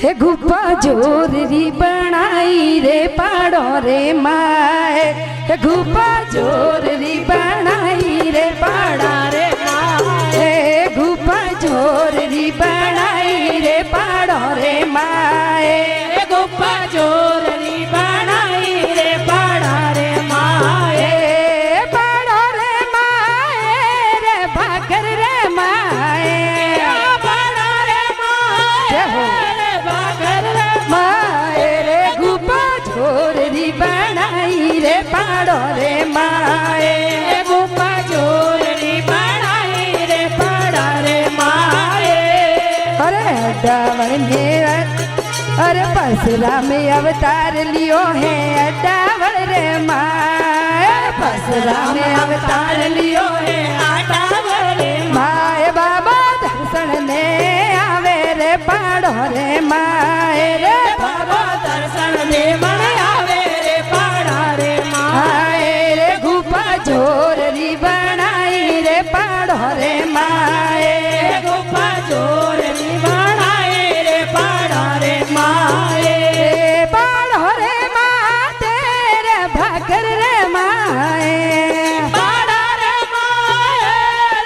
हे गुफा जोरी बनाई रे पाड़ो रे माए। हे गुफा जोरी बनाई रे पाड़ा रे माए। गुफा जोरी बनाई रे पाड़ो रे माए। गुफा जोरी बनाई रे पाड़ा रे माए। पाड़ो रे माए रे भाकर रे माए। पाड़ा रे माए रे भाकर रे माए रे गुफा जोरी बनाई रे पाड़ो रे माए। गुफा जोरी बनाई रे पाड़ा रे माए। अरे अड्डावण ने अरे परशुराम अवतार लियो है अड्डावण रे माए। परशुराम अवतार लियो है अड्डावण रे माए। बाबा दर्शन ने आवे रे पाड़ो रे माए। रे बाबा दर्शन दे मन आवे रे पाड़ा रे माए। रे गुफा जोरी बनाई रे पाड़ो रे माए। गुफा जोरी बनाई रे पाड़ा रे माए। पाड़ो रे माँ तेरे भाकर रे माए। पाड़ा रे माए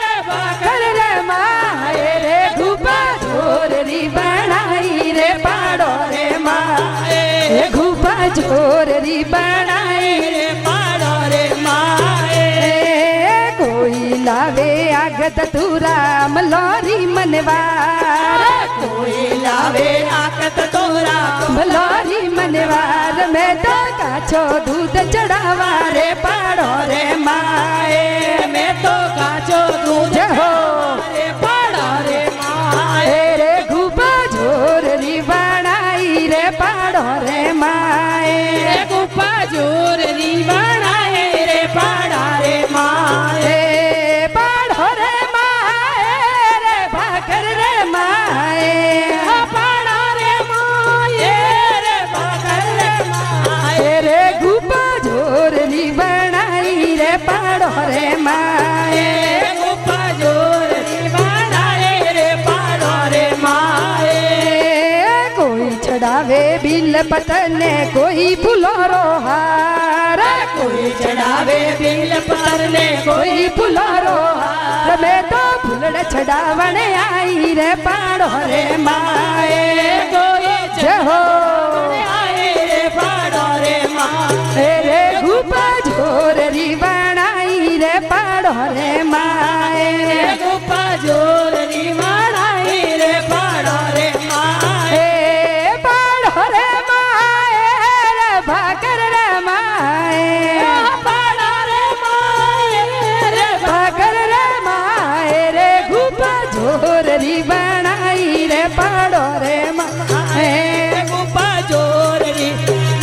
रे भाकर रे माए रे गुफा जोरी बनाई रे पाड़ो रे माए। गुफा जोरी बनाई रे पाड़ा रे माए। कोई लावे आगत तुरा मलोरी मनवार। कोई लावे आकत तोरा मलोरी मनवार में तो काछो दूध चढ़ावा रे पाड़ो रे माए। मैं तो काचो दूध हो रे पाड़ा रे माए। रे गुफा जोरी बनाई रे पाड़ो रे माए। गुफा जोरी बनाए रे पाड़ा रे माए। पाड़ो रे माए रे भाकर रे माए। पाड़ा रे माए रे भाकर रे माए। रे गुफा जोरी बनाई रे पाड़ो रे माए। गुफा जोरी बनाए रे पाड़ा रे माए। कोई चढ़ावे बिल पतने कोई फुलोरो हार। कोई चढ़ावे बिल पर ने कोई फुलोरो हार में तो फुलड़ चढ़ावने आई रे पाड़ो रे माए। कोई जहो आए रे पाड़ा रे माए। रे गुफा जोरी बनाई रे पाड़ो रे माए। गुफा जोरी बनाई रे पाड़ा रे माए। पाड़ो रे माए रे भाकर रे माए। पाड़ा रे माए रे भाकर रे माए रे गुफा जोरी बनाई रे पाड़ो रे माए। गुफा जोरी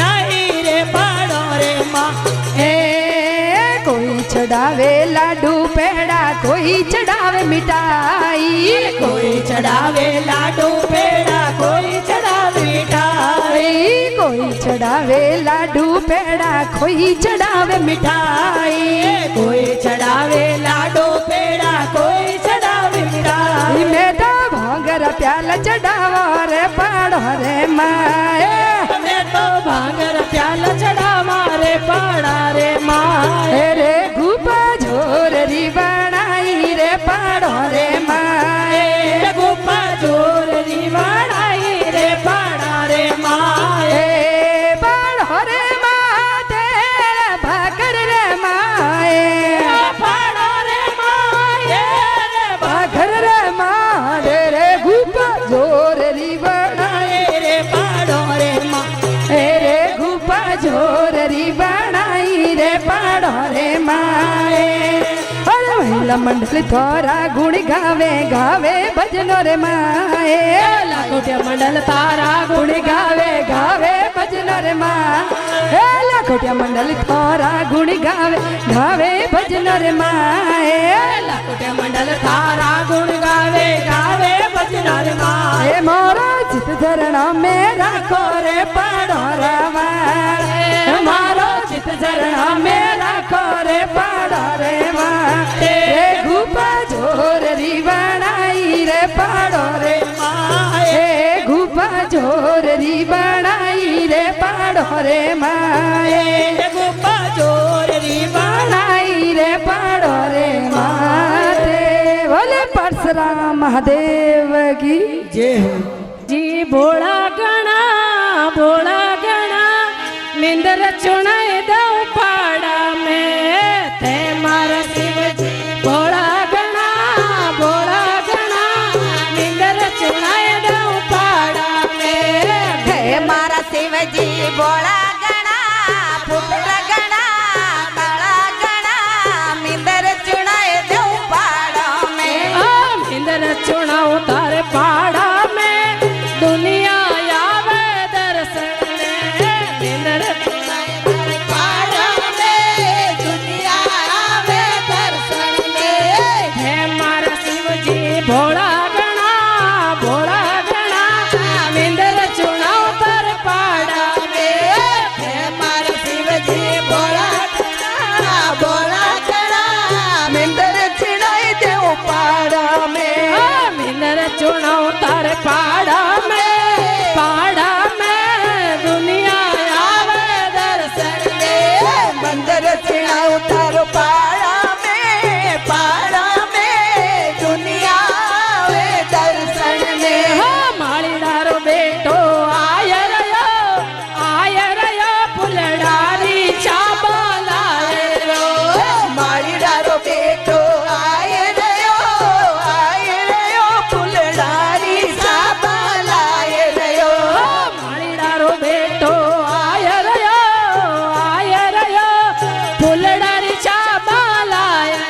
नहीं रे पाड़ा रे माए। कोई चढ़ावे लाडू पेड़ा कोई चढ़ावे मिठाई। कोई चढ़ावे लाडू पेड़ा कोई चढ़ावे मिठाई। कोई चढ़ावे लाडू पेड़ा कोई चढ़ावे मिठाई। कोई चढ़ावे लाडू पेड़ा कोई चढ़ावे मिठाई। मैं तो भोंगर प्याला चढ़ावा रे पाड़ो रे माए। मैं तो भांगर प्याला चढ़ा मारे पाड़ा रे माए। रे गुफा जोरी बनाई रे पाड़ो रे माए। गुफा जोरी बनाई रे पाड़ा रे माए। पाड़ो रे माँ तेरा भाकर रे माए। पाड़ा रे माए रे भाकर रे माँ रे गुफा जोरी बनाई रे पाड़ो रे माए। रे गुफा जोरी बनाई रे पाड़ो रे माए। अरे महिला मंडल थोड़ा गुण गावे गावे भजनो रे माए। लाखोटिया मंडल तारा गुण गावे गावे भजनो रे माए। लाखोटिया मंडल थोड़ा गुण गावे गावे भजनो रे माए। लाखोटिया मंडल तारा गुण गावे गावे भजना रे माए। मोरा चित चरण में राखो रे पाड़ो रे माए। मारो चित चरण में राखो रे पाड़ो रे माए। गुफा जोरी बनाई रे पाड़ो रे माए। गुफा जोरी बनाई रे पाड़ो रे माए गोपा जोर री बनाई रे पाड़ो रे माते बोले परशुराम महादेव की जय हो जी। भोला गणा निंदर चुनाई दो पाड़ा में ते मारा शिव जी भोला गणा निंदर चुनाई दो पाड़ा में हे मारा शिव जी बोला गणा पुत्र गणा काला गणा मिंदर चुनाए देव पाड़ा में मिंदर चुनाऊ तारे पाड़ा में दुनिया आवे दर्शन ले मिंदर चुनाए तारे पाड़ा में दुनिया आवे दर्शन ले हे मारा शिव जी भोला गणा मिंदर चुनाऊ तारे पाड़ा में हे मारा शिव जी भोला गणा मिंदर चुनाए देव पाड़ा में मिंदर चुनाऊ तारे पाड़ा में दुनिया आवे दर्शन ले मंदिर चुनाओ तारो पाड़ा में दुनिया वे दर्शन में माली डारो बेटो आय रयो फुलडारी चाबा लाए रो मारी डारो बेटो आय रयो फुलडारी साबा लाए रयो माली डारो बेटो आय रयो फुलडारी चाबा लाए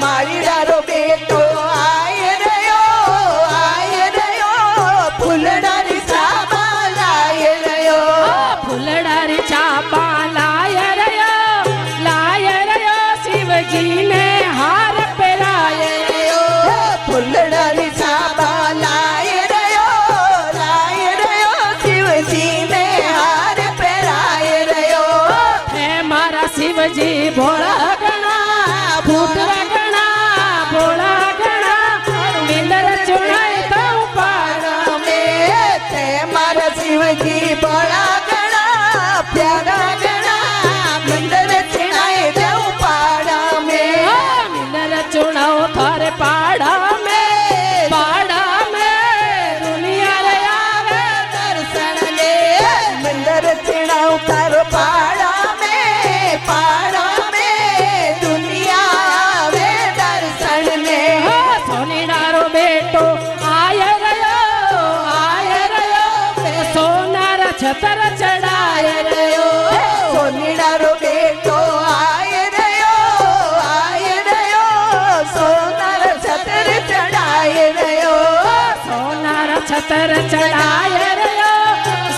मारी डारो बेटो आय रयो फुलडारी साबा लाए रयो फुलडारी चाबा लाए रयो शिवजी ने हार पहराए फुलडारी साबा लाए रयो शिवजी ने हार पहराए रयो हे मारा शिवजी भोला गणा फूटरा गणा भोला गणा मिंदर चुनाई तो पाड़ा में ते मारा शिवजी बड़ा गणा प्यारा गणा मंदिर चढ़ाए देव पाड़ा में मिंदर चुनाओ थारे पाड़ा में दुनिया रे आवे दर्शन ले मंदिर चढ़ाओ तारो पाड़ा में दुनिया वे दर्शन में सोनी डारो बेटो आय रयो सोनार छतर चढ़ाए रयो सोनीडारो बेटो आय रयो सोनार छतर चढ़ाए रयो सोनार छतर चढ़ाए रयो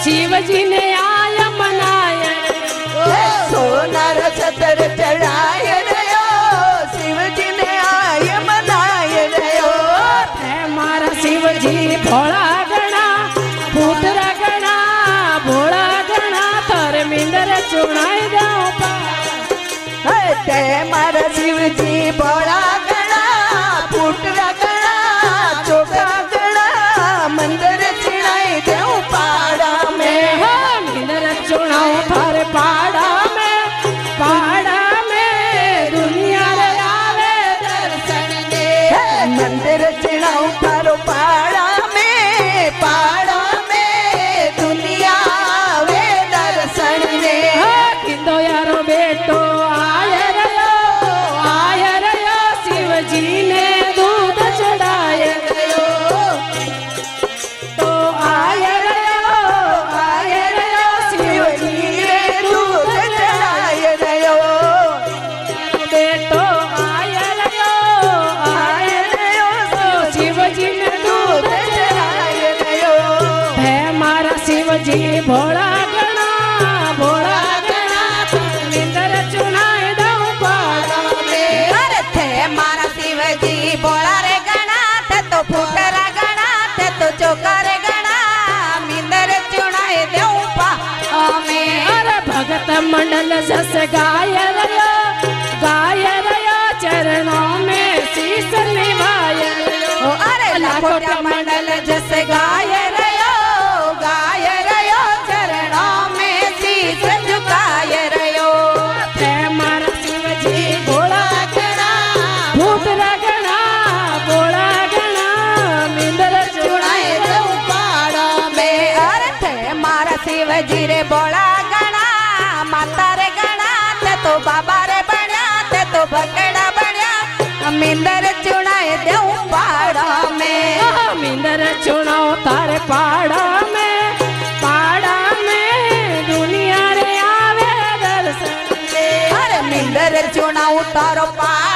शिवजी ने आय मनाए सोनार छतर चढ़ाए रयो शिवजी ने आय मनाए रयो है मारा शिवजी भोला गणा फूटरा गणा भोला गणा थारे मिंदर चुनाई दो ते मारा शिवजी बड़ा गणा फूटरा गणा चोखा गणा मंदिर चढ़ाए देव पाड़ा में मिंदर चुनाओ थारे पाड़ा में दुनिया रे आवे दर्शन दे मंदिर चढ़ाओ तारो पाड़ा में दुनिया वे दर्शन ने किंदो यारो बेटो आय रयो शिवजी ने दूध चढ़ाए रयो तो आय रयो शिवजी ने दूध चढ़ाए रयो बेटो आय रयो शिवजी ने दूध चढ़ाए रयो है मारा शिवजी भोला गणा मिंदर चुनाए दो पाड़ा में अरे थे मारा शिवजी बोला रे गणा ते तो फुटरा गणा ते तो चोका रे गणा मिंदर चुनाए देव पाड़ा में अरे भगत मंडल जस गाय रयो चरणों में शीस निभाए अरे लाखों मंडल जैसे गाय रयो मिंदर चुनाए देऊं पाड़ा में मिंदर चुनाओ तारे पाड़ा में दुनिया रे आवे दर्शन दे अरे मिंदर चुनाऊ तारो पाड़ा